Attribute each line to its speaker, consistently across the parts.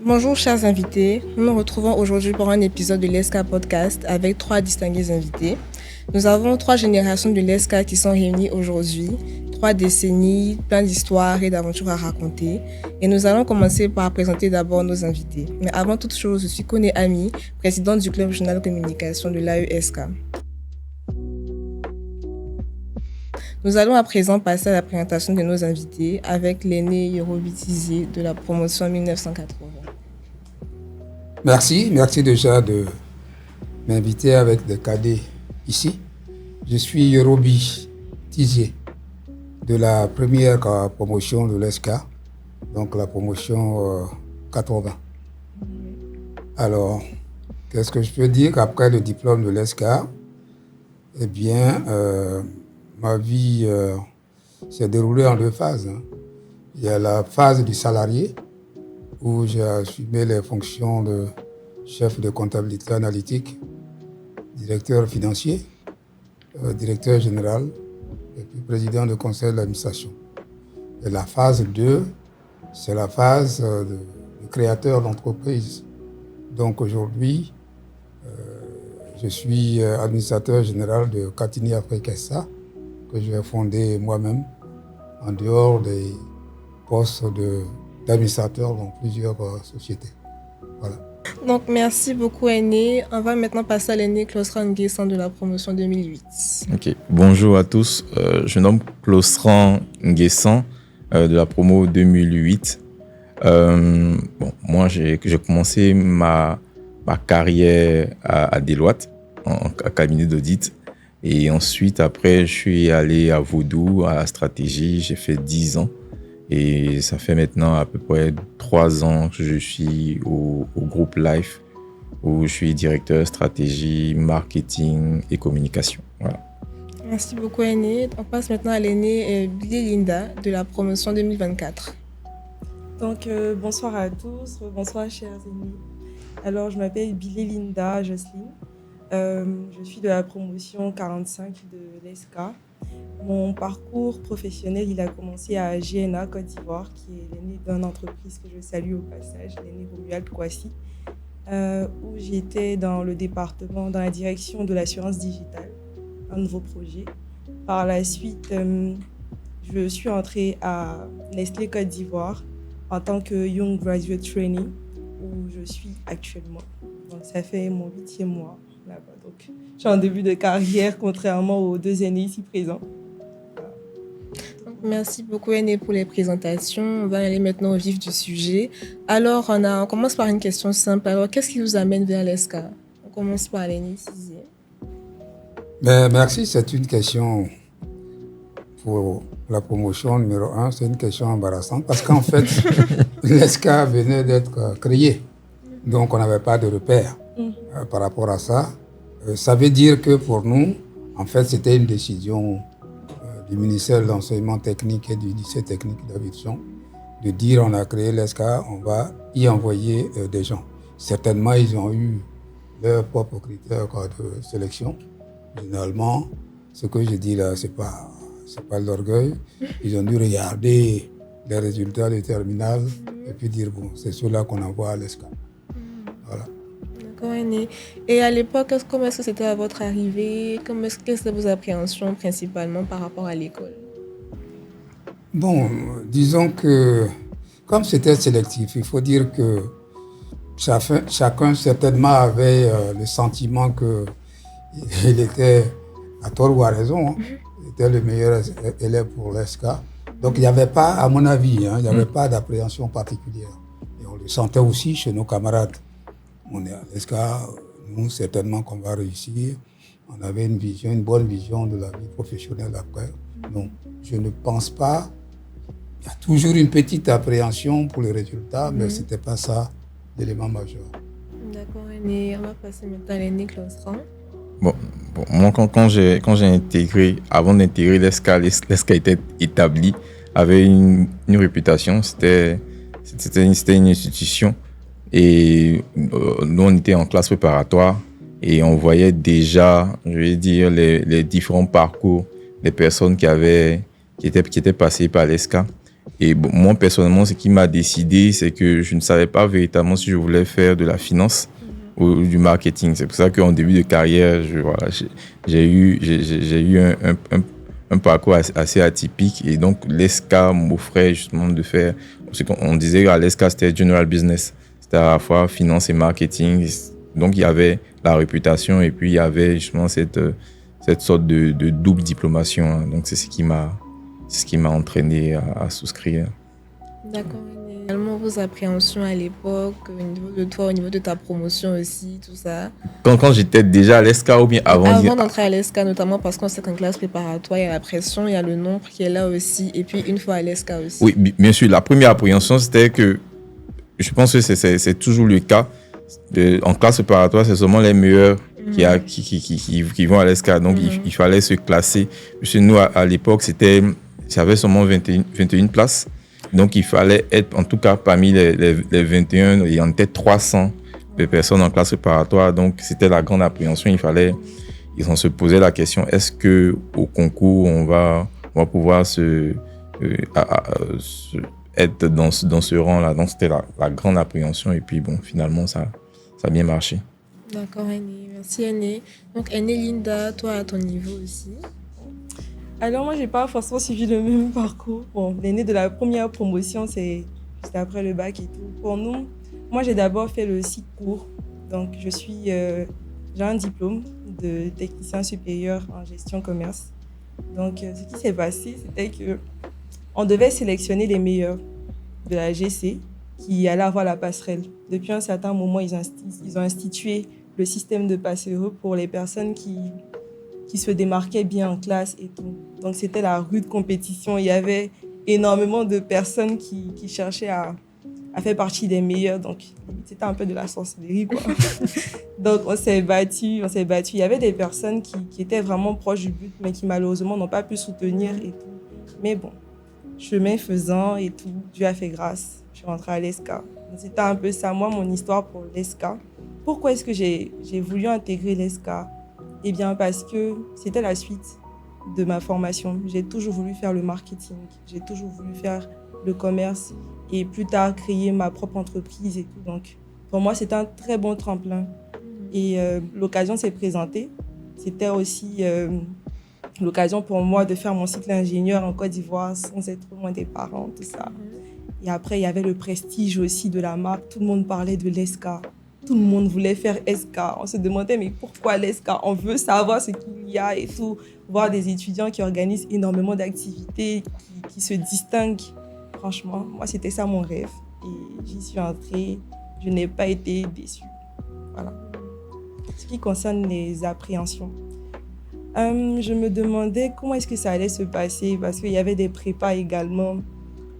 Speaker 1: Bonjour chers invités, nous nous retrouvons aujourd'hui pour un épisode de l'ESCA Podcast avec 3 distingués invités. Nous avons 3 générations de l'ESCA qui sont réunies aujourd'hui, 3 décennies, plein d'histoires et d'aventures à raconter. Et nous allons commencer par présenter d'abord nos invités. Mais avant toute chose, je suis Koné Ami, présidente du Club Régional Communication de l'AESK. Nous allons à présent passer à la présentation de nos invités avec l'aîné Yorobi Tizier de la promotion 1980.
Speaker 2: Merci déjà de m'inviter avec des cadets ici. Je suis Yorobi Tizier de la première promotion de l'ESCA, donc la promotion 80. Alors, qu'est-ce que je peux dire qu'après le diplôme de l'ESCA, eh bien, ma vie s'est déroulée en 2 phases. Il y a la phase du salarié, où j'ai assumé les fonctions de chef de comptabilité analytique, directeur financier, directeur général et puis président du conseil d'administration. Et la phase 2, c'est la phase de créateur d'entreprise. Donc aujourd'hui, je suis administrateur général de Catini Africa, que je vais fonder moi-même en dehors des postes d'administrateur dans plusieurs sociétés. Voilà.
Speaker 1: Donc merci beaucoup aîné. On va maintenant passer à l'aîné Closran Nguessan de la promotion 2008.
Speaker 3: Ok, bonjour à tous. Je nomme Closran Nguessan de la promo 2008. Moi j'ai commencé ma carrière à Deloitte en cabinet d'audit. Et ensuite, après, je suis allé à Vodou, à la stratégie. J'ai fait 10 ans. Et ça fait maintenant à peu près 3 ans que je suis au groupe Life, où je suis directeur stratégie, marketing et communication. Voilà.
Speaker 1: Merci beaucoup aîné. On passe maintenant à l'aîné Billy Linda de la promotion 2024.
Speaker 4: Donc bonsoir à tous, bonsoir chers amis. Alors je m'appelle Billy Linda Jocelyne. Je suis de la promotion 45 de l'ESCA. Mon parcours professionnel, il a commencé à GNA Côte d'Ivoire, qui est l'aîné d'une entreprise que je salue au passage, l'aîné Romuald Kouassi, où j'étais dans le département, dans la direction de l'assurance digitale, un nouveau projet. Par la suite, je suis entrée à Nestlé Côte d'Ivoire en tant que Young Graduate Trainee, où je suis actuellement. Donc ça fait mon 8e mois là-bas. Donc je suis en début de carrière, contrairement aux 2 aînés ici présents.
Speaker 1: Merci beaucoup aîné pour les présentations. On va aller maintenant au vif du sujet. Alors on commence par une question simple. Alors qu'est-ce qui vous amène vers l'ESCA? On commence par l'aîné Tizier.
Speaker 2: Merci, c'est une question pour la promotion numéro 1. C'est une question embarrassante parce qu'en fait, l'ESCA venait d'être créé. Donc on n'avait pas de repère par rapport à ça. Ça veut dire que pour nous, en fait, c'était une décision du ministère de l'enseignement technique et du lycée technique d'Abidjan de dire on a créé l'ESCA, on va y envoyer des gens. Certainement, ils ont eu leurs propres critères de sélection. Généralement, ce que je dis là, c'est pas de l'orgueil. Ils ont dû regarder les résultats des terminales et puis dire bon, c'est ceux-là qu'on envoie à l'ESCA. Voilà.
Speaker 1: D'accord, aîné. Et à l'époque, comment est-ce que c'était à votre arrivée? Quelles étaient vos appréhensions principalement par rapport à l'école?
Speaker 2: Bon, disons que comme c'était sélectif, il faut dire que chacun certainement avait le sentiment qu'il était, à tort ou à raison, il était le meilleur élève pour l'ESCA. Donc il n'y avait pas, à mon avis, il n'y avait pas d'appréhension particulière. Et on le sentait aussi chez nos camarades. On est à l'ESCA, nous, certainement qu'on va réussir. On avait une bonne vision de la vie professionnelle après. Donc, je ne pense pas. Il y a toujours une petite appréhension pour les résultats, mais ce n'était pas ça l'élément majeur.
Speaker 1: D'accord, aîné. On va passer maintenant à l'aîné Closran.
Speaker 3: Bon, moi, quand j'ai intégré, avant d'intégrer l'ESCA était établi, avait une réputation. C'était une institution. Et nous, on était en classe préparatoire et on voyait déjà, je vais dire, les différents parcours des personnes qui étaient passées par l'ESCA. Et bon, moi, personnellement, ce qui m'a décidé, c'est que je ne savais pas véritablement si je voulais faire de la finance ou du marketing. C'est pour ça qu'en début de carrière, j'ai eu un parcours assez atypique. Et donc, l'ESCA m'offrait justement de faire... Parce qu'on disait qu'à l'ESCA, c'était General Business. C'était à la fois finance et marketing. Donc, il y avait la réputation et puis il y avait justement cette sorte de double diplomation, hein. Donc, c'est ce qui m'a entraîné à souscrire.
Speaker 1: D'accord. Et également vos appréhensions à l'époque, au niveau de toi, au niveau de ta promotion aussi, tout ça.
Speaker 3: Quand j'étais déjà à l'ESCA ou bien avant
Speaker 1: d'entrer à l'ESCA, notamment parce qu'on sait qu'en classe préparatoire, il y a la pression, il y a le nombre qui est là aussi, et puis une fois à l'ESCA aussi.
Speaker 3: Oui, bien sûr. La première appréhension, c'était que, je pense que c'est toujours le cas, en classe préparatoire, c'est seulement les meilleurs qui vont à l'ESCA. Donc, il fallait se classer. Parce que nous, à l'époque, j'avais seulement 21 places. Donc, il fallait être, en tout cas, parmi les 21, il y en était 300 de personnes en classe préparatoire. Donc, c'était la grande appréhension. Ils ont se posé la question, est-ce que au concours, on va pouvoir être dans ce rang-là? Donc, c'était la grande appréhension. Et puis, bon, finalement, ça a bien marché.
Speaker 1: D'accord, Aîné. Merci, Aîné. Donc, Aîné Linda, toi, à ton niveau aussi?
Speaker 4: Alors, moi, je n'ai pas forcément suivi le même parcours. Bon, l'aîné de la première promotion, c'était après le bac et tout. Pour nous, moi, j'ai d'abord fait le cycle court. Donc, j'ai un diplôme de technicien supérieur en gestion commerce. Donc, ce qui s'est passé, c'était qu'on devait sélectionner les meilleurs de la GC qui allaient avoir la passerelle. Depuis un certain moment, ils ont institué le système de passerelle pour les personnes qui se démarquaient bien en classe et tout. Donc, c'était la rude compétition. Il y avait énormément de personnes qui cherchaient à faire partie des meilleurs. Donc, c'était un peu de la sorcellerie, quoi. Donc, on s'est battu. Il y avait des personnes qui étaient vraiment proches du but, mais qui, malheureusement, n'ont pas pu soutenir et tout. Mais bon, chemin faisant et tout, Dieu a fait grâce. Je suis rentrée à l'ESCA. C'était un peu ça, moi, mon histoire pour l'ESCA. Pourquoi est-ce que j'ai voulu intégrer l'ESCA? Eh bien, parce que c'était la suite de ma formation. J'ai toujours voulu faire le marketing, j'ai toujours voulu faire le commerce et plus tard créer ma propre entreprise et tout. Donc, pour moi, c'était un très bon tremplin. Et l'occasion s'est présentée. C'était aussi l'occasion pour moi de faire mon cycle d'ingénieur en Côte d'Ivoire sans être loin des parents, tout ça. Et après, il y avait le prestige aussi de la marque. Tout le monde parlait de l'ESCA. Tout le monde voulait faire ESCA. On se demandait, mais pourquoi l'ESCA? On veut savoir ce qu'il y a et tout. Voir des étudiants qui organisent énormément d'activités, qui se distinguent. Franchement, moi, c'était ça mon rêve. Et j'y suis entrée. Je n'ai pas été déçue. Voilà. Ce qui concerne les appréhensions. Je me demandais comment est-ce que ça allait se passer parce qu'il y avait des prépas également.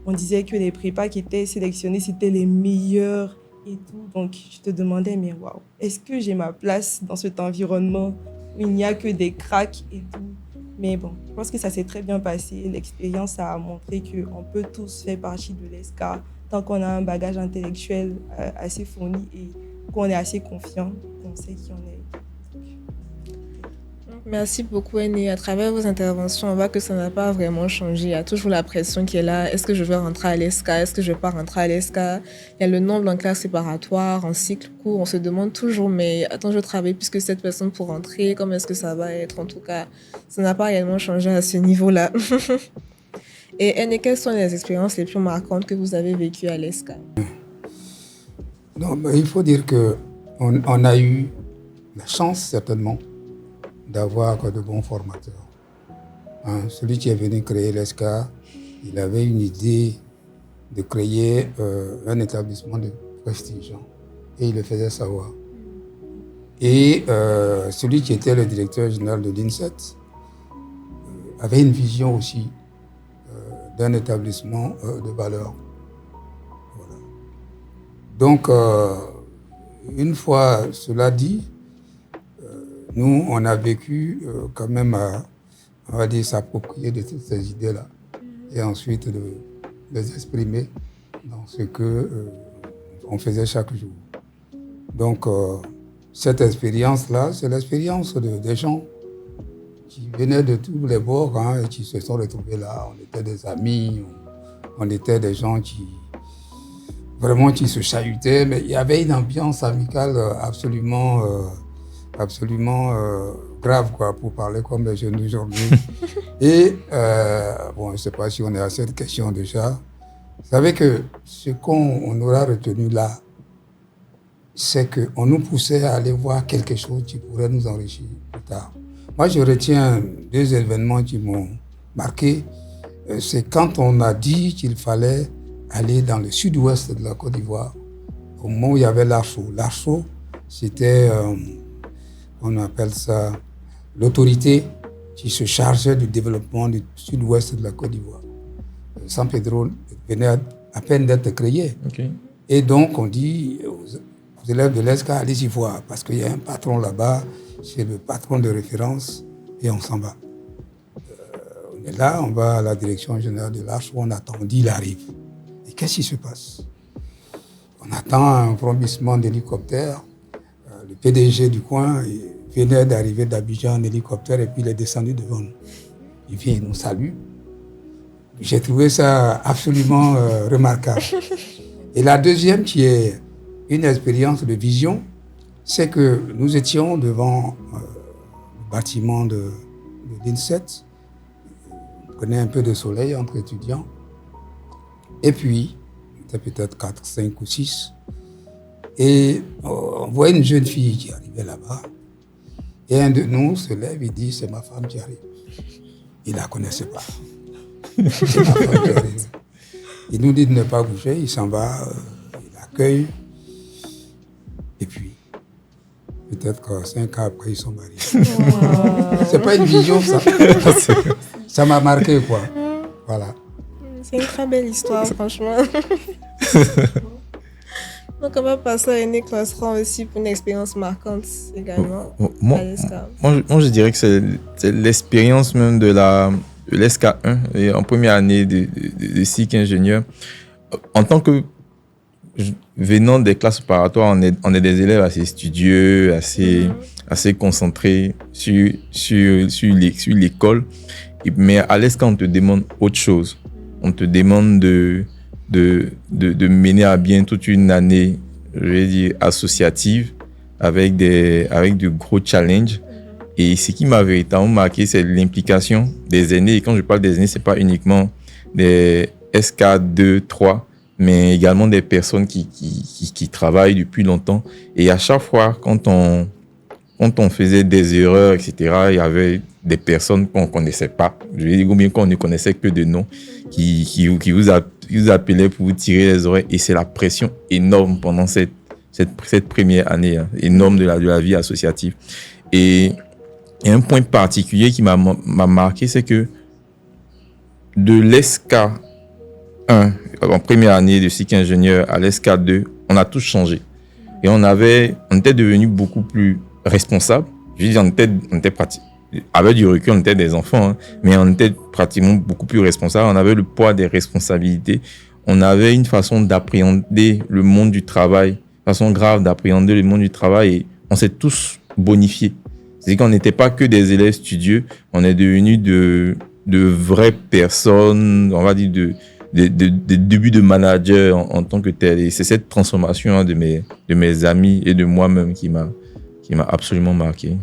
Speaker 4: On disait que les prépas qui étaient sélectionnés, c'était les meilleurs et tout. Donc, je te demandais, mais waouh, est-ce que j'ai ma place dans cet environnement où il n'y a que des cracks et tout? Mais bon, je pense que ça s'est très bien passé. L'expérience a montré qu'on peut tous faire partie de l'ESCA tant qu'on a un bagage intellectuel assez fourni et qu'on est assez confiant, qu'on sait qui on est.
Speaker 1: Merci beaucoup, Aîné. À travers vos interventions, on voit que ça n'a pas vraiment changé. Il y a toujours la pression qui est là. Est-ce que je vais rentrer à l'ESCA? Est-ce que je ne vais pas rentrer à l'ESCA? Il y a le nombre en classe préparatoire, en cycle court. On se demande toujours, mais attends, je travaille plus que 7 personnes pour rentrer. Comment est-ce que ça va être? En tout cas, ça n'a pas réellement changé à ce niveau-là. Et Aîné, quelles sont les expériences les plus marquantes que vous avez vécues à l'ESCA?
Speaker 2: Non, mais il faut dire qu'on a eu la chance, certainement, d'avoir de bons formateurs. Celui qui est venu créer l'ESCA, il avait une idée de créer un établissement de prestige et il le faisait savoir. Et celui qui était le directeur général de l'INSET avait une vision aussi d'un établissement de valeur. Voilà. Donc, une fois cela dit, nous, on a vécu quand même on va dire, s'approprier de toutes ces idées-là et ensuite de les exprimer dans ce qu'on faisait chaque jour. Donc, cette expérience-là, c'est l'expérience des gens qui venaient de tous les bords et qui se sont retrouvés là. On était des amis, On était des gens vraiment qui se chahutaient, mais il y avait une ambiance amicale absolument grave, quoi, pour parler comme les jeunes d'aujourd'hui. Et, bon, je ne sais pas si on est à cette question déjà. Vous savez que ce qu'on aura retenu là, c'est qu'on nous poussait à aller voir quelque chose qui pourrait nous enrichir plus tard. Moi, je retiens 2 événements qui m'ont marqué. C'est quand on a dit qu'il fallait aller dans le sud-ouest de la Côte d'Ivoire, au moment où il y avait l'Archo. L'Archo, c'était, on appelle ça, l'autorité qui se chargeait du développement du sud-ouest de la Côte d'Ivoire. San Pedro venait à peine d'être créé.
Speaker 3: Okay.
Speaker 2: Et donc, on dit aux élèves de l'ESCA, allez y voir, parce qu'il y a un patron là-bas, c'est le patron de référence, et on s'en va. On est là, on va à la direction générale de l'Arche, on attend, on dit, il arrive. Et qu'est-ce qui se passe? On attend un vrombissement d'hélicoptère. Le PDG du coin venait d'arriver d'Abidjan en hélicoptère et puis il est descendu devant nous. Il vient, il nous salue. J'ai trouvé ça absolument remarquable. Et la deuxième, qui est une expérience de vision, c'est que nous étions devant le bâtiment de l'INSET. On prenait un peu de soleil entre étudiants. Et puis, on était peut-être 4, 5 ou 6. Et on voit une jeune fille qui arrivait là-bas. Et un de nous se lève et dit, c'est ma femme qui arrive. Il ne la connaissait pas. C'est ma femme qui arrive. Il nous dit de ne pas bouger, il s'en va, il l'accueille. Et puis, peut-être que 5 ans après, ils sont mariés. Wow. C'est pas une vision, ça. Ça m'a marqué, quoi. Voilà.
Speaker 1: C'est une très belle histoire, franchement. Donc, on va passer à Aîné Classeron aussi pour une expérience marquante également.
Speaker 3: Moi, je dirais que c'est l'expérience même de l'ESCA 1, et en première année de cycle ingénieur. En tant que venant des classes préparatoires, on est des élèves assez studieux, assez concentrés sur l'école. Mais à l'ESCA, on te demande autre chose. On te demande de mener à bien toute une année, je vais dire, associative, avec de gros challenges. Et ce qui m'a véritablement marqué, c'est l'implication des aînés. Et quand je parle des aînés, c'est pas uniquement des SK2, 3, mais également des personnes qui travaillent depuis longtemps. Et à chaque fois, quand on faisait des erreurs, etc., il y avait des personnes qu'on ne connaissait pas. Je veux dire, ou bien qu'on ne connaissait que de nom, qui vous appelaient pour vous tirer les oreilles. Et c'est la pression énorme pendant cette première année, énorme de la vie associative. Et un point particulier qui m'a marqué, c'est que de l'ESCA 1, en première année de cycle ingénieur, à l'ESCA 2, on a tous changé. Et on était devenus beaucoup plus responsables. Je veux dire, on était pratiquement, avec du recul, on était des enfants, mais on était pratiquement beaucoup plus responsables. On avait le poids des responsabilités. On avait une façon d'appréhender le monde du travail, une façon grave d'appréhender le monde du travail, et on s'est tous bonifiés. C'est-à-dire qu'on n'était pas que des élèves studieux, on est devenus de vraies personnes, on va dire des débuts de manager en tant que tel. Et c'est cette transformation de mes amis et de moi-même qui m'a absolument marqué.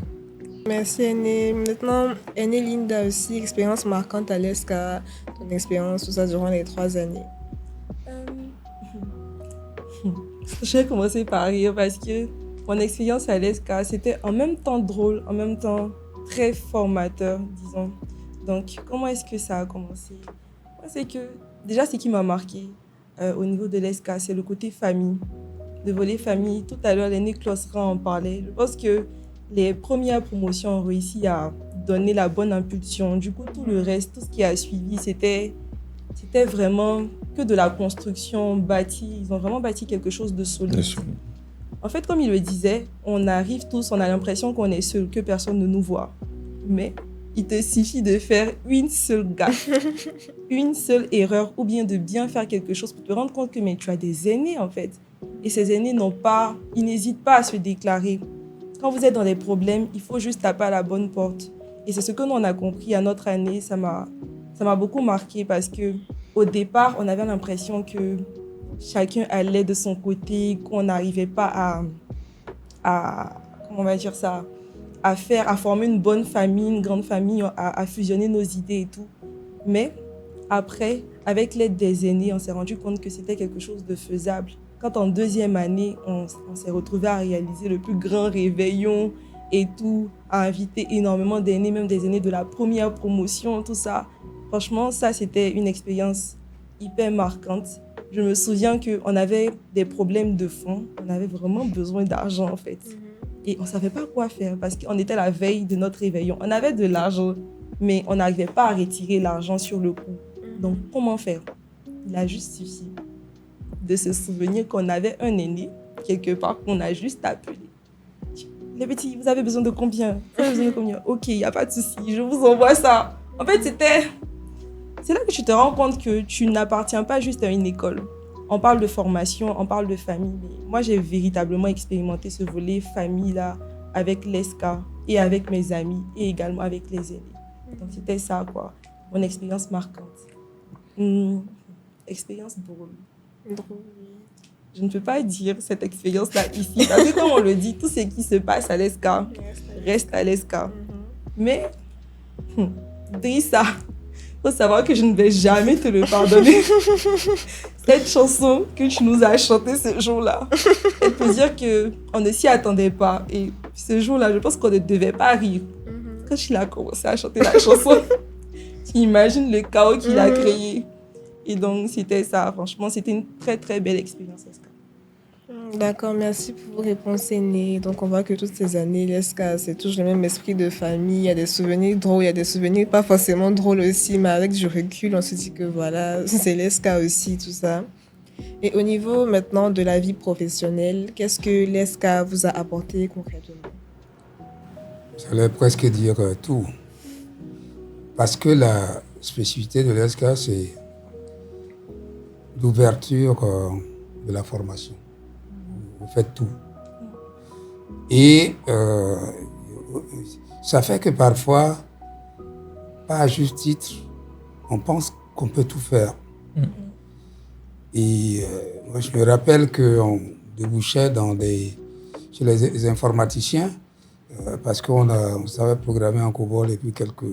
Speaker 1: Merci Aîné. Maintenant, Aîné Linda aussi, expérience marquante à l'ESCA, ton expérience, tout ça durant les 3 années.
Speaker 4: Je vais commencer par rire parce que mon expérience à l'ESCA, c'était en même temps drôle, en même temps très formateur, disons. Donc, comment est-ce que ça a commencé? Moi, c'est que, déjà, ce qui m'a marqué au niveau de l'ESCA, c'est le côté famille, le volet famille. Tout à l'heure, l'Aîné Classeron en parlait. Je pense que les premières promotions ont réussi à donner la bonne impulsion. Du coup, tout le reste, tout ce qui a suivi, c'était vraiment que de la construction bâtie. Ils ont vraiment bâti quelque chose de solide. En fait, comme il le disait, on arrive tous, on a l'impression qu'on est seul, que personne ne nous voit. Mais il te suffit de faire une seule gaffe, une seule erreur, ou bien de bien faire quelque chose pour te rendre compte que mais tu as des aînés, en fait. Et ces aînés ils n'hésitent pas à se déclarer. Quand vous êtes dans des problèmes, il faut juste taper à la bonne porte. Et c'est ce que nous, on a compris à notre année. Ça m'a beaucoup marqué parce que au départ, on avait l'impression que chacun allait de son côté, qu'on n'arrivait pas comment on va dire ça, à former une bonne famille, une grande famille, à fusionner nos idées et tout. Mais après, avec l'aide des aînés, on s'est rendu compte que c'était quelque chose de faisable. Quand en deuxième année, on s'est retrouvé à réaliser le plus grand réveillon et tout, à inviter énormément d'aînés, même des aînés de la première promotion, tout ça. Franchement, ça, c'était une expérience hyper marquante. Je me souviens qu'on avait des problèmes de fonds, on avait vraiment besoin d'argent en fait. Et on ne savait pas quoi faire parce qu'on était la veille de notre réveillon. On avait de l'argent, mais on n'arrivait pas à retirer l'argent sur le coup. Donc, comment faire? Il a juste suffi de se souvenir qu'on avait un aîné, quelque part, qu'on a juste appelé. Les petits, vous avez besoin de combien? Vous avez besoin de combien? Ok, il n'y a pas de souci, je vous envoie ça. En fait, c'est là que tu te rends compte que tu n'appartiens pas juste à une école. On parle de formation, on parle de famille. Mais moi, j'ai véritablement expérimenté ce volet famille-là avec l'ESCA et avec mes amis et également avec les aînés. Donc, c'était ça, quoi. Mon expérience marquante. Expérience drôle. Je ne peux pas dire cette expérience-là ici. Parce que comme on le dit, tout ce qui se passe à l'ESCA reste à l'ESCA. Mais, Drissa, il faut savoir que je ne vais jamais te le pardonner. Cette chanson que tu nous as chantée ce jour-là, elle peut dire qu'on ne s'y attendait pas. Et ce jour-là, je pense qu'on ne devait pas rire. Quand il a commencé à chanter la chanson, tu imagines le chaos qu'il a créé. Et donc, c'était ça. Franchement, c'était une très, très belle expérience.
Speaker 1: D'accord, merci pour vos réponses aînées. Donc, on voit que toutes ces années, l'ESCA, c'est toujours le même esprit de famille. Il y a des souvenirs drôles, il y a des souvenirs pas forcément drôles aussi, mais avec du recul, on se dit que voilà, c'est l'ESCA aussi, tout ça. Et au niveau maintenant de la vie professionnelle, qu'est-ce que l'ESCA vous a apporté concrètement?
Speaker 2: J'allais presque dire tout. Parce que la spécificité de l'ESCA, c'est l'ouverture de la formation. Vous faites tout. Et ça fait que parfois, pas à juste titre, on pense qu'on peut tout faire. Et moi, je me rappelle qu'on débouchait chez les informaticiens parce qu'on savait programmer en COBOL et puis quelques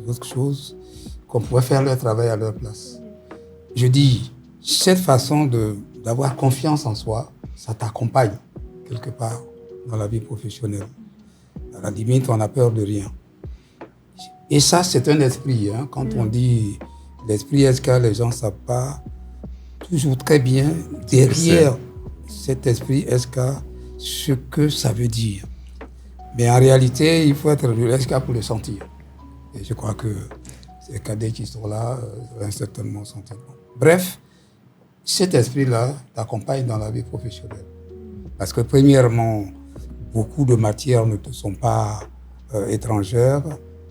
Speaker 2: autres choses, qu'on pouvait faire leur travail à leur place. Je dis, cette façon d'avoir confiance en soi, ça t'accompagne quelque part dans la vie professionnelle. À la limite, on n'a peur de rien. Et ça, c'est un esprit. Quand on dit l'esprit SK, les gens ne savent pas toujours très bien derrière cet esprit SK ce que ça veut dire. Mais en réalité, il faut être de SK pour le sentir. Et je crois que ces cadets qui sont là vont certainement sentir. Bref, cet esprit-là t'accompagne dans la vie professionnelle. Parce que premièrement, beaucoup de matières ne te sont pas étrangères.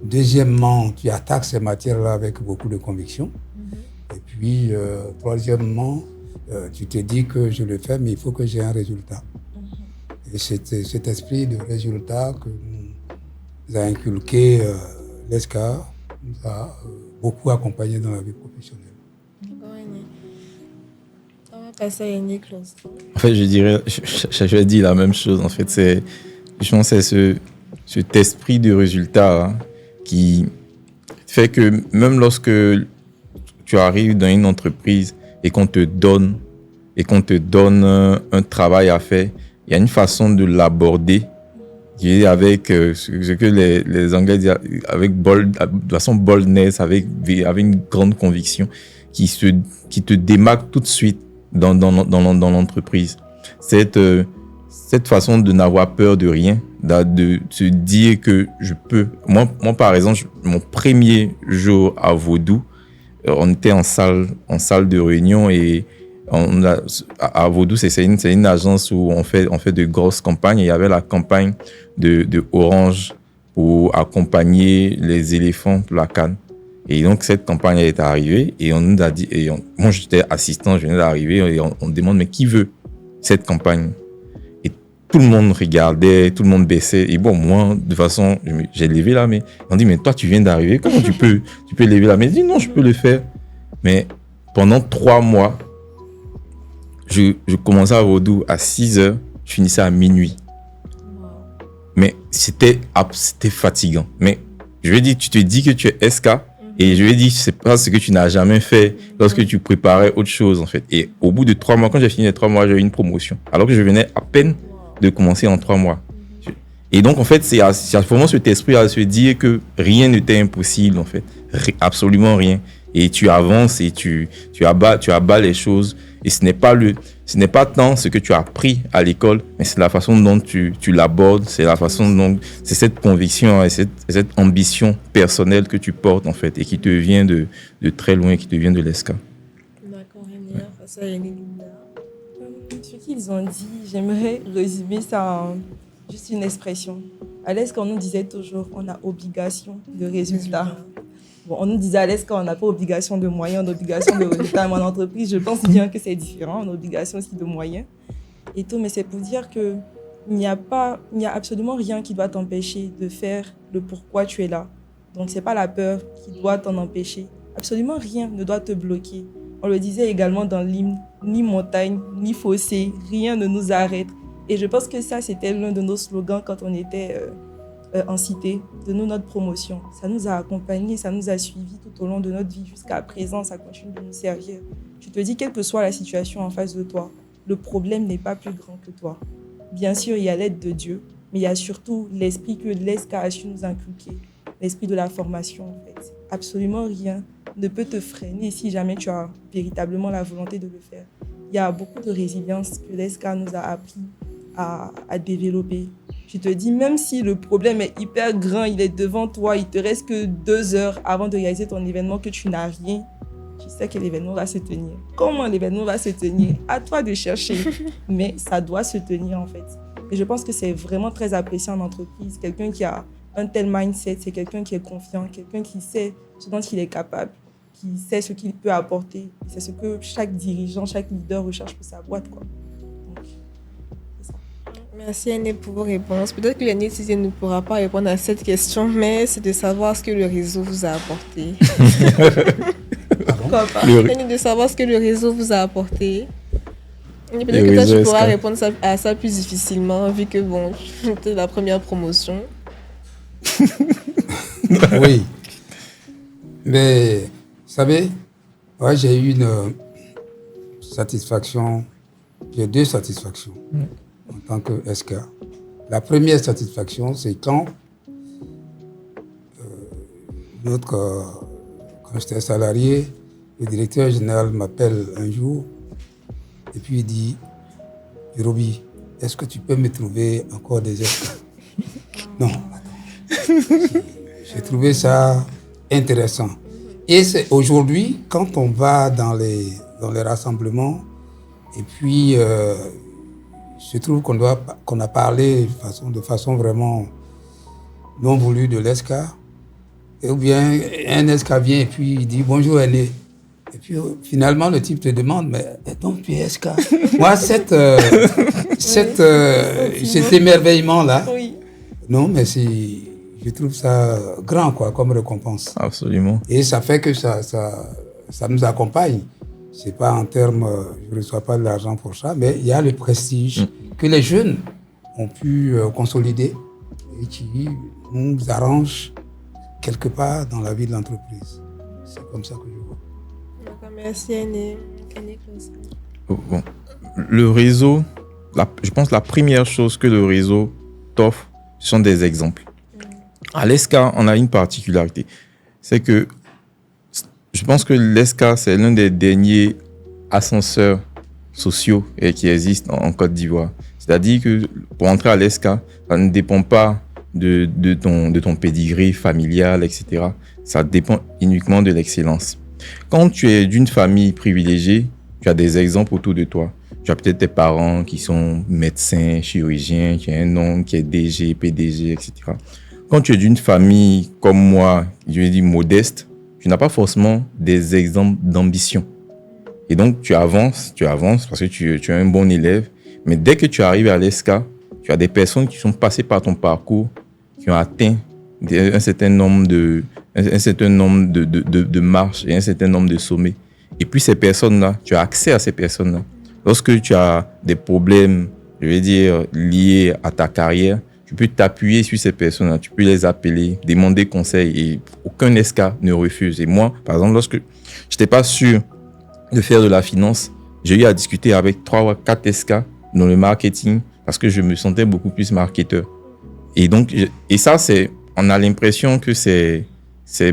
Speaker 2: Deuxièmement, tu attaques ces matières-là avec beaucoup de conviction. Et puis, troisièmement, tu te dis que je le fais, mais il faut que j'ai un résultat. Et c'est cet esprit de résultat que nous a inculqué l'ESCA, nous a beaucoup accompagné dans la vie professionnelle.
Speaker 3: En fait, je dirais, je dis la même chose. En fait, je pense que c'est cet esprit de résultat qui fait que même lorsque tu arrives dans une entreprise et qu'on te donne un travail à faire, il y a une façon de l'aborder avec ce que les Anglais disent avec de façon boldness, avec une grande conviction qui te démarque tout de suite dans l'entreprise. Cette façon de n'avoir peur de rien, de se dire que je peux. Moi par exemple, mon premier jour à Vaudou, on était en salle de réunion et à Vaudou, c'est une agence où on fait de grosses campagnes. Et il y avait la campagne de Orange pour accompagner les éléphants pour la CAN. Et donc, cette campagne est arrivée et on nous a dit, moi j'étais assistant, je venais d'arriver et on demande, mais qui veut cette campagne? Et tout le monde regardait, tout le monde baissait. Et bon, moi, de toute façon, j'ai levé la main. On dit, mais toi, tu viens d'arriver, comment tu peux lever la main? Je dis, non, je peux le faire. Mais pendant 3 mois, je commençais à Vodou à 6h, je finissais à minuit. Mais c'était fatigant. Mais je vais dire, tu te dis que tu es SK et je vais dire, c'est pas ce que tu n'as jamais fait lorsque tu préparais autre chose en fait. Et au bout de 3 mois, quand j'ai fini les 3 mois, j'ai eu une promotion. Alors que je venais à peine de commencer en 3 mois. Et donc en fait, c'est vraiment cet esprit à se dire que rien n'était impossible en fait. Absolument rien. Et tu avances et tu abats les choses. Et ce n'est pas tant ce que tu as appris à l'école, mais c'est la façon dont tu l'abordes, c'est la façon dont, c'est cette conviction et cette ambition personnelle que tu portes, en fait, et qui te vient de très loin, qui te vient de l'ESCA.
Speaker 1: D'accord, Rémi, face à Linda.
Speaker 4: Ce qu'ils ont dit, j'aimerais résumer ça en juste une expression. À l'ESCA, on nous disait toujours, on a obligation de résultat. Bon, on nous disait à l'ESCA, on n'a pas obligation de moyens, on a obligation de résultats. Mais en entreprise, je pense bien que c'est différent. On a obligation aussi de moyens. Et tout, mais c'est pour dire qu'il n'y a absolument rien qui doit t'empêcher de faire le pourquoi tu es là. Donc, ce n'est pas la peur qui doit t'en empêcher. Absolument rien ne doit te bloquer. On le disait également dans l'hymne, ni montagne, ni fossé, rien ne nous arrête. Et je pense que ça, c'était l'un de nos slogans quand on était en cité, de notre promotion. Ça nous a accompagnés, ça nous a suivis tout au long de notre vie jusqu'à présent, ça continue de nous servir. Tu te dis, quelle que soit la situation en face de toi, le problème n'est pas plus grand que toi. Bien sûr, il y a l'aide de Dieu, mais il y a surtout l'esprit que l'ESCA a su nous inculquer, l'esprit de la formation en fait. Absolument rien ne peut te freiner si jamais tu as véritablement la volonté de le faire. Il y a beaucoup de résilience que l'ESCA nous a appris à développer. Tu te dis, même si le problème est hyper grand, il est devant toi, il te reste que 2 heures avant de réaliser ton événement, que tu n'as rien, tu sais que l'événement va se tenir. Comment l'événement va se tenir? À toi de chercher, mais ça doit se tenir en fait. Et je pense que c'est vraiment très apprécié en entreprise. Quelqu'un qui a un tel mindset, c'est quelqu'un qui est confiant, quelqu'un qui sait ce dont il est capable, qui sait ce qu'il peut apporter. C'est ce que chaque dirigeant, chaque leader recherche pour sa boîte, quoi.
Speaker 1: Merci Anne pour vos réponses. Peut-être que l'année ne pourra pas répondre à cette question, mais c'est de savoir ce que le réseau vous a apporté.
Speaker 4: Pourquoi pas?
Speaker 1: Anne, de savoir ce que le réseau vous a apporté. Et peut-être que toi, tu pourras répondre à ça plus difficilement, vu que bon, c'était la première promotion.
Speaker 2: Oui. Mais, vous savez, ouais, j'ai eu une satisfaction, j'ai 2 satisfactions. En tant que SK. La première satisfaction, c'est quand quand j'étais salarié, le directeur général m'appelle un jour et puis il dit, Roby, est-ce que tu peux me trouver encore des SK? Non, attends. J'ai trouvé ça intéressant. Et c'est aujourd'hui, quand on va dans les rassemblements, et puis je trouve qu'on a parlé de façon vraiment non voulue de l'ESCA. Ou bien un SK vient et puis il dit bonjour Aîné. Et puis finalement le type te demande mais donc tu es SK. Moi cet émerveillement là. Oui. Non mais je trouve ça grand quoi comme récompense.
Speaker 3: Absolument.
Speaker 2: Et ça fait que ça nous accompagne. C'est pas en termes, je ne reçois pas de l'argent pour ça, mais il y a le prestige que les jeunes ont pu consolider et qui nous arrange quelque part dans la vie de l'entreprise. C'est comme ça que je vois.
Speaker 1: D'accord, merci Annie.
Speaker 3: Bon. Le réseau, je pense que la première chose que le réseau t'offre, ce sont des exemples. À l'ESCA, on a une particularité, c'est que je pense que l'ESCA, c'est l'un des derniers ascenseurs sociaux qui existent en Côte d'Ivoire. C'est-à-dire que pour entrer à l'ESCA, ça ne dépend pas de ton pedigree familial, etc. Ça dépend uniquement de l'excellence. Quand tu es d'une famille privilégiée, tu as des exemples autour de toi. Tu as peut-être tes parents qui sont médecins, chirurgiens, qui ont un oncle qui est DG, PDG, etc. Quand tu es d'une famille comme moi, je vais dire modeste, tu n'as pas forcément des exemples d'ambition. Et donc, tu avances parce que tu es un bon élève. Mais dès que tu arrives à l'ESCA, tu as des personnes qui sont passées par ton parcours, qui ont atteint un certain nombre de marches et un certain nombre de sommets. Et puis ces personnes-là, tu as accès à ces personnes-là. Lorsque tu as des problèmes, je vais dire, liés à ta carrière, tu peux t'appuyer sur ces personnes-là, tu peux les appeler, demander conseil et aucun SK ne refuse. Et moi, par exemple, lorsque je n'étais pas sûr de faire de la finance, j'ai eu à discuter avec 3 ou 4 SK dans le marketing parce que je me sentais beaucoup plus marketeur. Et donc, et ça, on a l'impression que c'est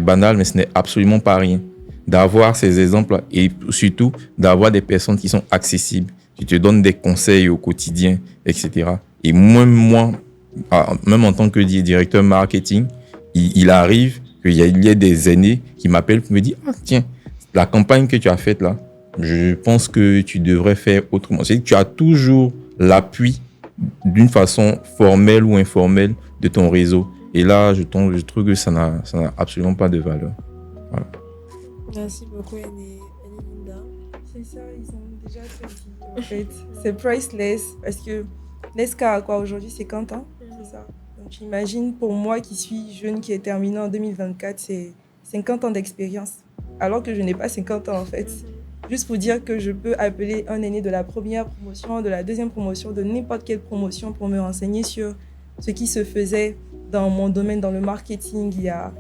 Speaker 3: banal, mais ce n'est absolument pas rien. D'avoir ces exemples et surtout d'avoir des personnes qui sont accessibles, qui te donnent des conseils au quotidien, etc. Et moi, même en tant que directeur marketing, il arrive qu'il y ait des aînés qui m'appellent pour me dire « Ah tiens, la campagne que tu as faite là, je pense que tu devrais faire autrement. » C'est-à-dire que tu as toujours l'appui d'une façon formelle ou informelle de ton réseau. Et là, je trouve que ça n'a absolument pas de valeur. Voilà.
Speaker 1: Merci beaucoup, Linda.
Speaker 4: C'est ça, ils ont déjà tout dit. En fait, c'est priceless parce que l'ESCA a quoi aujourd'hui, c'est 50 ans, c'est ça. Donc j'imagine pour moi qui suis jeune, qui est terminé en 2024, c'est 50 ans d'expérience. Alors que je n'ai pas 50 ans en fait. Juste pour dire que je peux appeler un aîné de la première promotion, de la deuxième promotion, de n'importe quelle promotion pour me renseigner sur ce qui se faisait dans mon domaine, dans le marketing, il y a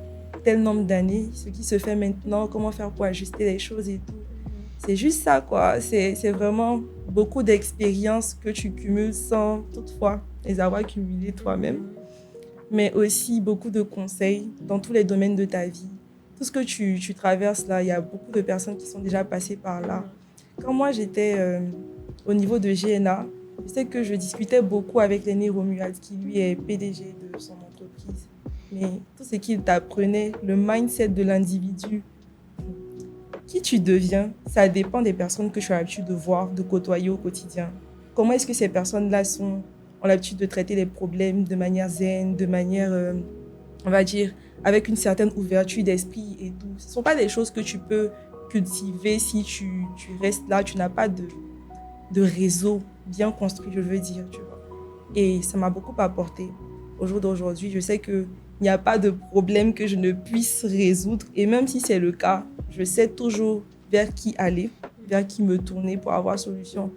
Speaker 4: tel nombre d'années, ce qui se fait maintenant, comment faire pour ajuster les choses et tout. C'est juste ça, quoi. C'est vraiment beaucoup d'expériences que tu cumules sans toutefois les avoir cumulées toi-même. Mais aussi beaucoup de conseils dans tous les domaines de ta vie. Tout ce que tu traverses là, il y a beaucoup de personnes qui sont déjà passées par là. Quand moi, j'étais au niveau de GNA, je sais que je discutais beaucoup avec l'aîné Romuald, qui lui est PDG de son entreprise. Mais tout ce qu'il t'apprenait, le mindset de l'individu, qui tu deviens, ça dépend des personnes que tu as l'habitude de voir, de côtoyer au quotidien. Comment est-ce que ces personnes-là ont l'habitude de traiter les problèmes de manière zen, de manière, on va dire, avec une certaine ouverture d'esprit et tout. Ce ne sont pas des choses que tu peux cultiver si tu restes là, tu n'as pas de réseau bien construit, je veux dire, tu vois. Et ça m'a beaucoup apporté. Au jour d'aujourd'hui, je sais qu'il n'y a pas de problème que je ne puisse résoudre. Et même si c'est le cas, je sais toujours vers qui aller, vers qui me tourner pour avoir solution.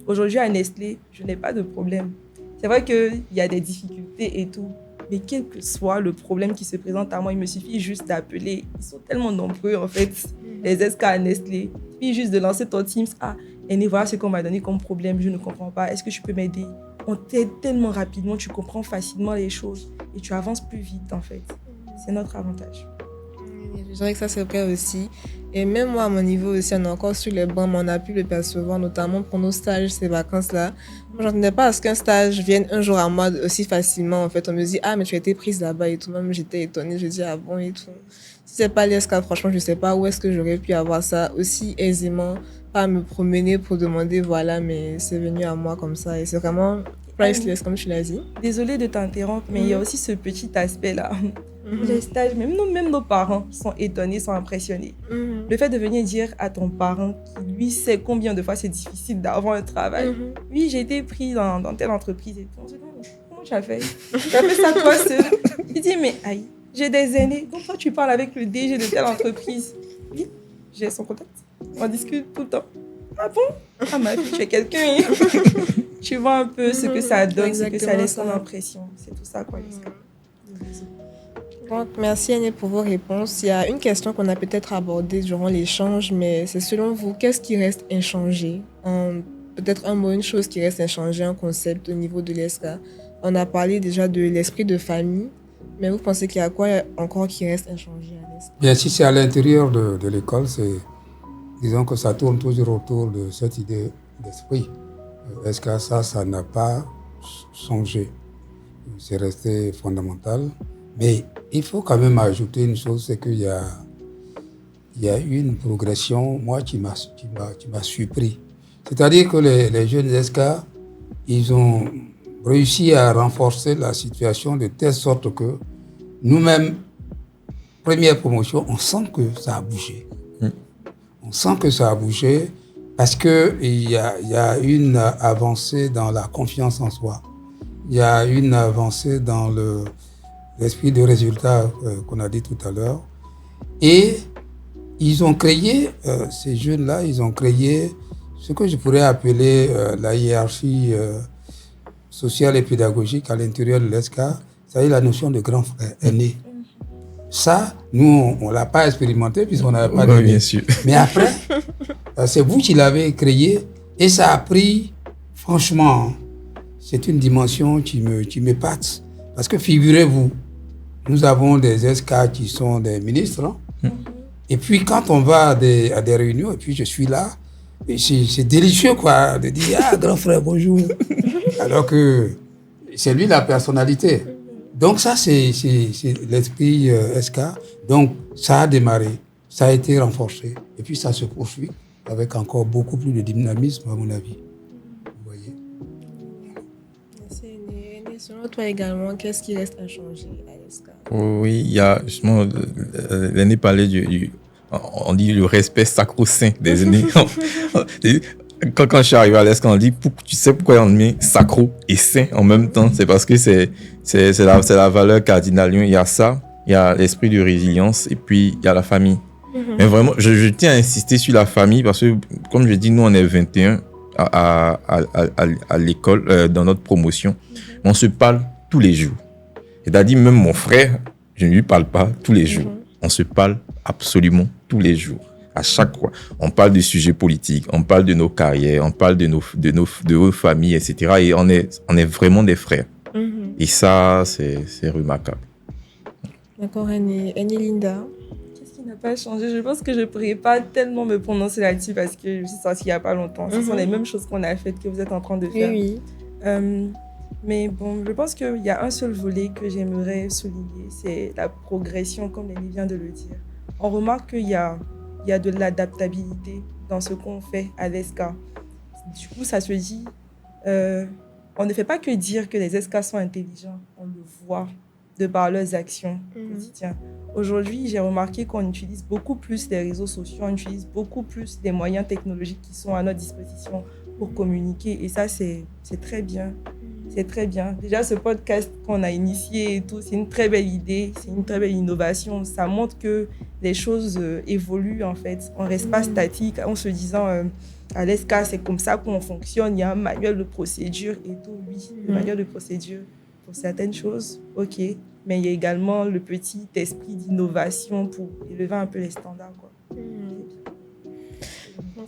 Speaker 4: Aujourd'hui, à Nestlé, je n'ai pas de problème. C'est vrai qu'il y a des difficultés et tout. Mais quel que soit le problème qui se présente à moi, il me suffit juste d'appeler. Ils sont tellement nombreux, en fait, les SK à Nestlé. Il suffit juste de lancer ton Teams. Ah, et voilà ce qu'on m'a donné comme problème, je ne comprends pas. Est-ce que tu peux m'aider? On t'aide tellement rapidement, tu comprends facilement les choses et tu avances plus vite, en fait. C'est notre avantage.
Speaker 1: Je dirais que ça, c'est vrai aussi. Et même moi, à mon niveau aussi, on est encore sur les bancs, mais on a pu le percevoir, notamment pour nos stages, ces vacances-là. Moi, je n'entendais pas à ce qu'un stage vienne un jour à moi aussi facilement. En fait, on me dit, ah, mais tu as été prise là-bas et tout. Même j'étais étonnée, je dis, ah bon et tout. Si c'est pas l'ESCA, franchement, je sais pas où est-ce que j'aurais pu avoir ça aussi aisément, pas me promener pour demander, voilà, mais c'est venu à moi comme ça. Et c'est vraiment priceless, comme tu l'as dit.
Speaker 4: Désolée de t'interrompre, mais il y a aussi ce petit aspect-là. Les stages, même nos parents sont étonnés, sont impressionnés. Le fait de venir dire à ton parent qui lui sait combien de fois c'est difficile d'avoir un travail. Oui, j'ai été prise dans telle entreprise et tout. On se dit, comment tu as fait? Tu as fait ça toi seul? Il dit, mais aïe, j'ai des aînés. Donc toi, tu parles avec le DG de telle entreprise. Oui, j'ai son contact. On discute tout le temps. Ah bon? Ah ma fille, tu es quelqu'un. Tu vois un peu ce que ça donne, ce que ça laisse comme impression. C'est tout ça, quoi, les gars.
Speaker 1: Donc, merci Annie pour vos réponses. Il y a une question qu'on a peut-être abordée durant l'échange, mais c'est selon vous, qu'est-ce qui reste inchangé? Peut-être un mot, une chose qui reste inchangée, un concept au niveau de l'ESCA. On a parlé déjà de l'esprit de famille, mais vous pensez qu'il y a quoi encore qui reste inchangé à l'ESCA?
Speaker 2: Bien, si c'est à l'intérieur de l'école, disons que ça tourne toujours autour de cette idée d'esprit. ESCA, ça n'a pas changé. C'est resté fondamental. Mais il faut quand même ajouter une chose, c'est qu'il y a une progression, moi, qui m'a surpris. C'est-à-dire que les jeunes SK, ils ont réussi à renforcer la situation de telle sorte que nous-mêmes, première promotion, on sent que ça a bougé. On sent que ça a bougé parce qu'il y a une avancée dans la confiance en soi. Il y a une avancée dans l'esprit de résultat qu'on a dit tout à l'heure. Et ils ont créé, ces jeunes-là, ils ont créé ce que je pourrais appeler la hiérarchie sociale et pédagogique à l'intérieur de l'ESCA, c'est-à-dire la notion de grand frère aîné. Ça, nous, on ne l'a pas expérimenté puisqu'on n'avait pas de
Speaker 3: bien sûr.
Speaker 2: Mais après, c'est vous qui l'avez créé et ça a pris, franchement, c'est une dimension qui m'épate. Parce que figurez-vous, nous avons des SK qui sont des ministres. Hein? Et puis quand on va à des réunions, et puis je suis là, et c'est délicieux quoi, de dire « Ah, grand frère, bonjour !» Alors que c'est lui la personnalité. Donc ça, c'est l'esprit SK. Donc ça a démarré, ça a été renforcé. Et puis ça se poursuit avec encore beaucoup plus de dynamisme à mon avis. Vous voyez.
Speaker 1: Merci Aîné. Selon toi également, qu'est-ce qui reste à changer à l'ESCA?
Speaker 3: Oui, il y a justement, l'aîné parlait on dit le respect sacro-saint des aînés. Quand je suis arrivé à l'ESCA, on dit, tu sais pourquoi on met sacro et saint en même temps? C'est parce que c'est la valeur cardinale. Il y a ça, il y a l'esprit de résilience et puis il y a la famille. Mais vraiment, je tiens à insister sur la famille parce que, comme je dis, nous, on est 21 à l'école, dans notre promotion. On se parle tous les jours. C'est-à-dire, même mon frère, je ne lui parle pas tous les jours. On se parle absolument tous les jours. À chaque fois, on parle de sujets politiques, on parle de nos carrières, on parle de nos familles, etc. Et on est vraiment des frères. Et ça, c'est remarquable.
Speaker 1: D'accord, Aîné Linda.
Speaker 4: Qu'est-ce qui n'a pas changé? Je pense que je ne pourrais pas tellement me prononcer là-dessus parce que je suis sortie il n'y a pas longtemps. Ce sont les mêmes choses qu'on a faites que vous êtes en train de faire.
Speaker 1: Oui.
Speaker 4: Mais bon, je pense qu'il y a un seul volet que j'aimerais souligner, c'est la progression, comme Lenny vient de le dire. On remarque qu'il y a de l'adaptabilité dans ce qu'on fait à l'ESCA. Du coup, ça se dit, on ne fait pas que dire que les ESCA sont intelligents, on le voit de par leurs actions quotidiennes. Aujourd'hui, j'ai remarqué qu'on utilise beaucoup plus les réseaux sociaux, on utilise beaucoup plus les moyens technologiques qui sont à notre disposition pour communiquer. Et ça, c'est très bien. C'est très bien. Déjà, ce podcast qu'on a initié et tout, c'est une très belle idée, c'est une très belle innovation. Ça montre que les choses évoluent, en fait. On ne reste pas statique en se disant à l'ESCA, c'est comme ça qu'on fonctionne. Il y a un manuel de procédure et tout. Oui, le manuel de procédure pour certaines choses, ok. Mais il y a également le petit esprit d'innovation pour élever un peu les standards, quoi.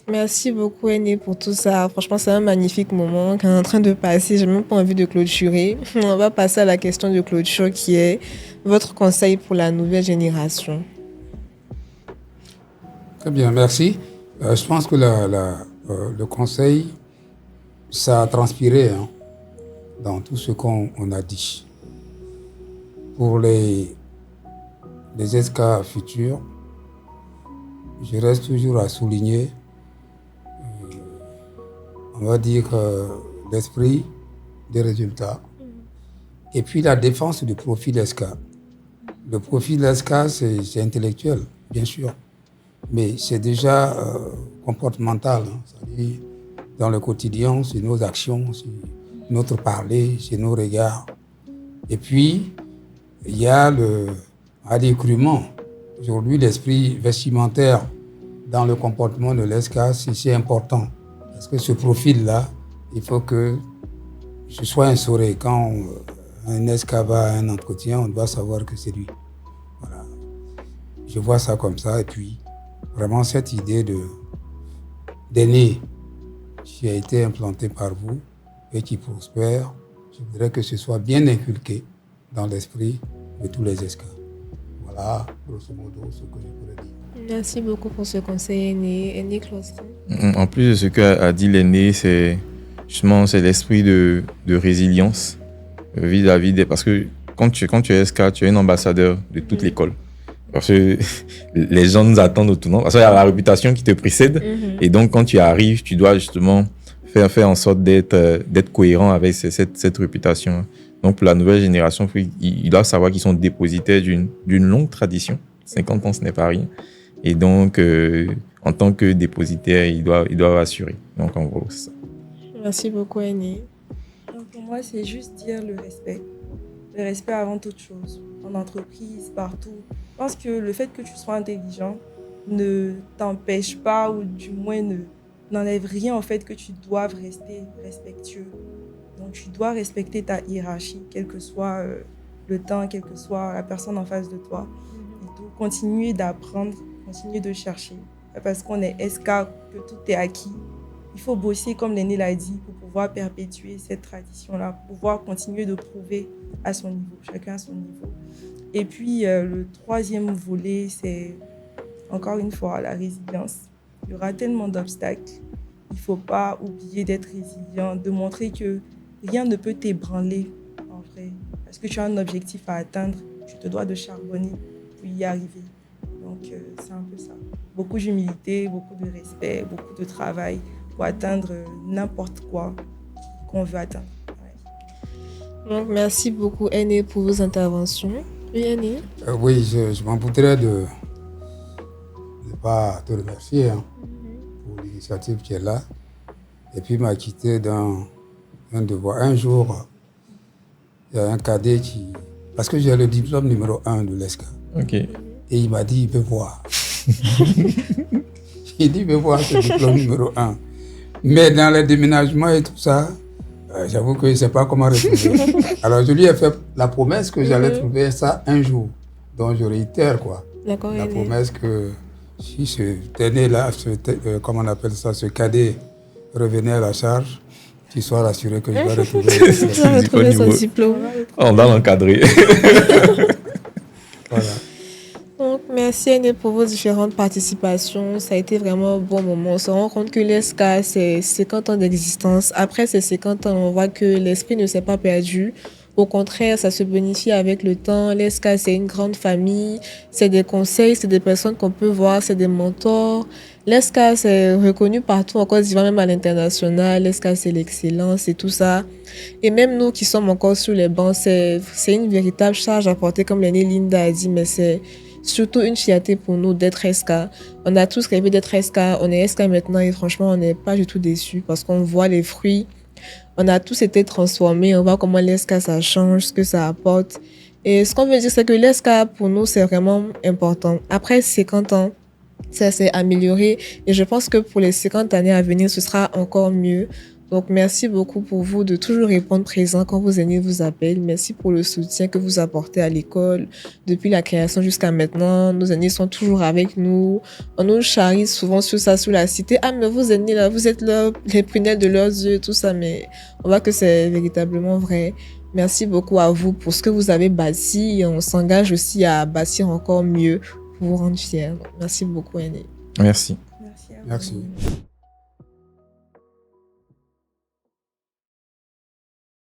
Speaker 1: Merci beaucoup, Aîné, pour tout ça. Franchement, c'est un magnifique moment qu'on est en train de passer. J'ai même pas envie de clôturer. On va passer à la question de clôture qui est votre conseil pour la nouvelle génération.
Speaker 2: Très bien, merci. Je pense que le conseil, ça a transpiré dans tout ce qu'on a dit. Pour les SK futurs, je reste toujours à souligner, on va dire, l'esprit des résultats. Et puis la défense du profil SK. Le profil SK, c'est intellectuel, bien sûr, mais c'est déjà comportemental. C'est-à-dire, dans le quotidien, c'est nos actions, c'est notre parler, c'est nos regards. Et puis, il y a crûment. Aujourd'hui, l'esprit vestimentaire dans le comportement de l'ESK, c'est important. Parce que ce profil-là, il faut que ce soit instauré. Quand un ESK va à un entretien, on doit savoir que c'est lui. Voilà. Je vois ça comme ça. Et puis, vraiment, cette idée d'aîné qui a été implantée par vous et qui prospère, je voudrais que ce soit bien inculqué dans l'esprit de tous les ESK. Voilà, grosso modo, ce que je pourrais dire.
Speaker 1: Merci beaucoup pour ce conseil, Aîné Clostrin.
Speaker 3: En plus de ce qu'a dit l'aîné, c'est l'esprit de résilience vis-à-vis des... Parce que quand tu es SK, tu es un ambassadeur de toute l'école. Parce que les gens nous attendent au tournant. Parce qu'il y a la réputation qui te précède. Et donc, quand tu arrives, tu dois justement faire en sorte d'être cohérent avec cette réputation. Donc, pour la nouvelle génération, ils doivent savoir qu'ils sont dépositaires d'une longue tradition. 50 ans, ce n'est pas rien. Et donc, en tant que dépositaire, ils doivent assurer. Donc, en gros, c'est ça.
Speaker 1: Merci beaucoup, Aîné.
Speaker 4: Pour moi, c'est juste dire le respect. Le respect avant toute chose. En entreprise, partout. Je pense que le fait que tu sois intelligent, ne t'empêche pas, ou du moins n'enlève rien en fait que tu doives rester respectueux. Donc tu dois respecter ta hiérarchie, quel que soit le temps, quelle que soit la personne en face de toi. Et donc continuer d'apprendre, continuer de chercher. Parce qu'on est SK, que tout est acquis. Il faut bosser, comme l'aîné l'a dit, pour pouvoir perpétuer cette tradition-là, pour pouvoir continuer de prouver à son niveau, chacun à son niveau. Et puis, le troisième volet, c'est encore une fois la résilience. Il y aura tellement d'obstacles. Il ne faut pas oublier d'être résilient, de montrer que rien ne peut t'ébranler, en vrai. Parce que tu as un objectif à atteindre, tu te dois de charbonner pour y arriver. Donc, c'est un peu ça. Beaucoup d'humilité, beaucoup de respect, beaucoup de travail pour atteindre n'importe quoi qu'on veut atteindre. Ouais.
Speaker 1: Donc, merci beaucoup, Aîné, pour vos interventions. Oui, Aîné?
Speaker 2: Oui, je m'en voudrais de ne pas te remercier pour l'initiative qui est là. Et puis m'acquitter d'un devoir. Un jour, il y a un cadet qui... Parce que j'ai le diplôme numéro 1 de l'ESCA.
Speaker 3: Ok.
Speaker 2: Et il m'a dit, il peut voir. Il dit, il peut voir ce diplôme numéro 1. Mais dans les déménagements et tout ça, j'avoue que je ne sais pas comment retrouver. Alors je lui ai fait la promesse que j'allais trouver ça un jour. Donc je réitère quoi.
Speaker 1: D'accord,
Speaker 2: La
Speaker 1: Aîné.
Speaker 2: promesse que si ce dernier-là, comment on appelle ça, ce cadet revenait à la charge, tu sois rassuré que je vais retrouver.
Speaker 1: Tu vas retrouver son diplôme.
Speaker 3: On va l'encadrer.
Speaker 2: Voilà.
Speaker 1: Donc, merci Aîné pour vos différentes participations. Ça a été vraiment un bon moment. On se rend compte que l'ESK, c'est 50 ans d'existence. Après ces 50 ans, on voit que l'esprit ne s'est pas perdu. Au contraire, ça se bonifie avec le temps. L'ESK, c'est une grande famille. C'est des conseils, c'est des personnes qu'on peut voir, c'est des mentors. L'ESK, c'est reconnu partout en Côte d'Ivoire, même à l'international. L'ESK, c'est l'excellence et tout ça. Et même nous qui sommes encore sur les bancs, c'est une véritable charge à porter, comme l'aînée Linda a dit, mais c'est surtout une fierté pour nous d'être SK. On a tous rêvé d'être SK, on est SK maintenant et franchement, on n'est pas du tout déçus parce qu'on voit les fruits. On a tous été transformés, on voit comment l'SK ça change, ce que ça apporte. Et ce qu'on veut dire, c'est que l'SK pour nous, c'est vraiment important. Après 50 ans, ça s'est amélioré et je pense que pour les 50 années à venir, ce sera encore mieux. Donc, merci beaucoup pour vous de toujours répondre présent quand vos aînés vous appellent. Merci pour le soutien que vous apportez à l'école. Depuis la création jusqu'à maintenant, nos aînés sont toujours avec nous. On nous charrie souvent sur ça, sur la cité. Ah, mais vos aînés, là, vous êtes là, les prunelles de leurs yeux, tout ça. Mais on voit que c'est véritablement vrai. Merci beaucoup à vous pour ce que vous avez bâti. Et on s'engage aussi à bâtir encore mieux pour vous rendre fiers. Donc, merci beaucoup, aînés.
Speaker 3: Merci.
Speaker 4: Merci à vous.
Speaker 2: Merci.